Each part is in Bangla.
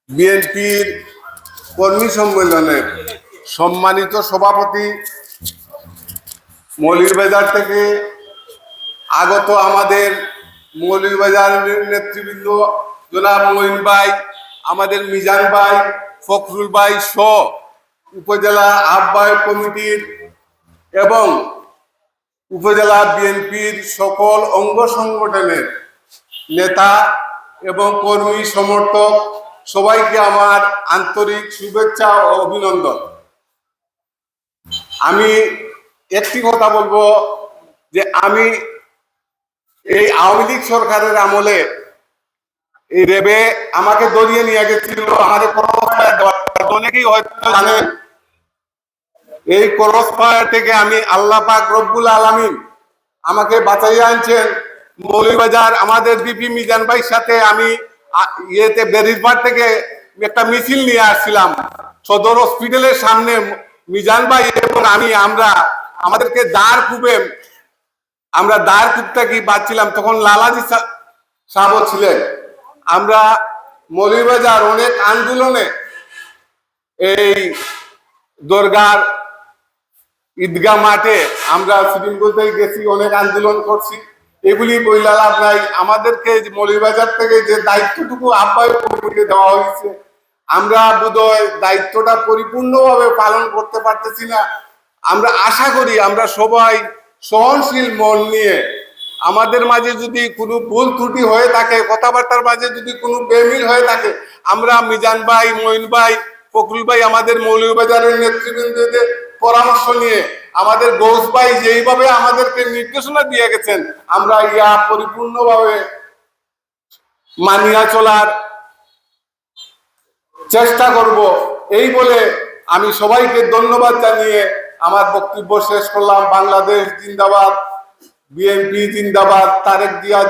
বিএনপির কর্মী সম্মেলনের সম্মানিত সভাপতি, মৌলভীবাজার থেকে আগত আমাদের মৌলভীবাজারের নেতৃবৃন্দ জনাব মঈন ভাই, আমাদের মিজান ভাই, ফখরুল ভাই সহ উপজেলা আহ্বায়ক কমিটির এবং উপজেলা বিএনপির সকল অঙ্গ সংগঠনের নেতা এবং কর্মী সমর্থক সবাইকে আমার আন্তরিক শুভেচ্ছা ও অভিনন্দন। আমি একটি কথা বলবো যে আমি এই আওয়ামী লীগ সরকারের আমলে এই রেবে আমাকে দলিয়ে নিয়ে গেছিল, আমাদের অনেকেই হয়তো জানেন। এই ক্রসফায়ার থেকে আমি আল্লাহ পাক রব্বুল আলামিন আমাকে বাঁচাইয়া আনছেন। মৌলভীবাজার আমাদের বিপি মিজান ভাইয়ের সাথে আমি বেরিজবাগ থেকে একটা মিছিল নিয়ে আসছিলাম। সদর হসপিটালের সামনে মিজান ভাই এবং আমরা আমাদেরকে দাঁড় কূপটা কি বাঁচছিলাম, তখন লালাজি সাহেব ছিলেন। আমরা মৌলভীবাজার অনেক আন্দোলনে এই দরগার ঈদগাহ মাঠে আমরা সিটিং করতে গেছি, অনেক আন্দোলন করছি। এগুলি বইলা লাভ নাই। আমাদেরকে মৌলভীবাজার থেকে যে দায়িত্বটুকু আহ্বায়ক কমিটিকে দেওয়া হয়েছে, আমরা বোধহয় দায়িত্বটা পরিপূর্ণভাবে পালন করতে পারতেছি না। আমরা আশা করি আমরা সবাই সহনশীল মন নিয়ে, আমাদের মাঝে যদি কোনো ভুল ত্রুটি হয়ে থাকে, কথাবার্তার মাঝে যদি কোনো বেমিল হয়ে থাকে, আমরা মিজান ভাই, মঈন ভাই, ফখরুল ভাই, আমাদের মৌলভীবাজারের নেতৃবৃন্দদের পরামর্শ নিয়ে, আমাদের গৌস ভাই যেইভাবে আমাদেরকে নির্দেশনা দিয়ে গেছেন, আমরা ইয়া পরিপূর্ণভাবে মানিয়া চলার চেষ্টা করব। এই বলে আমি সবাইকে ধন্যবাদ জানিয়ে আমার বক্তব্য শেষ করলাম। বাংলাদেশ জিন্দাবাদ, বিএনপি জিন্দাবাদ, তারেক জিয়া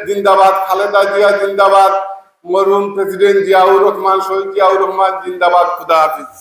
জিন্দাবাদ, খালেদা জিয়া জিন্দাবাদ, মরহুম প্রেসিডেন্ট জিয়াউর রহমান, শহীদ জিয়াউর রহমান জিন্দাবাদ। খুদা হাফিজ।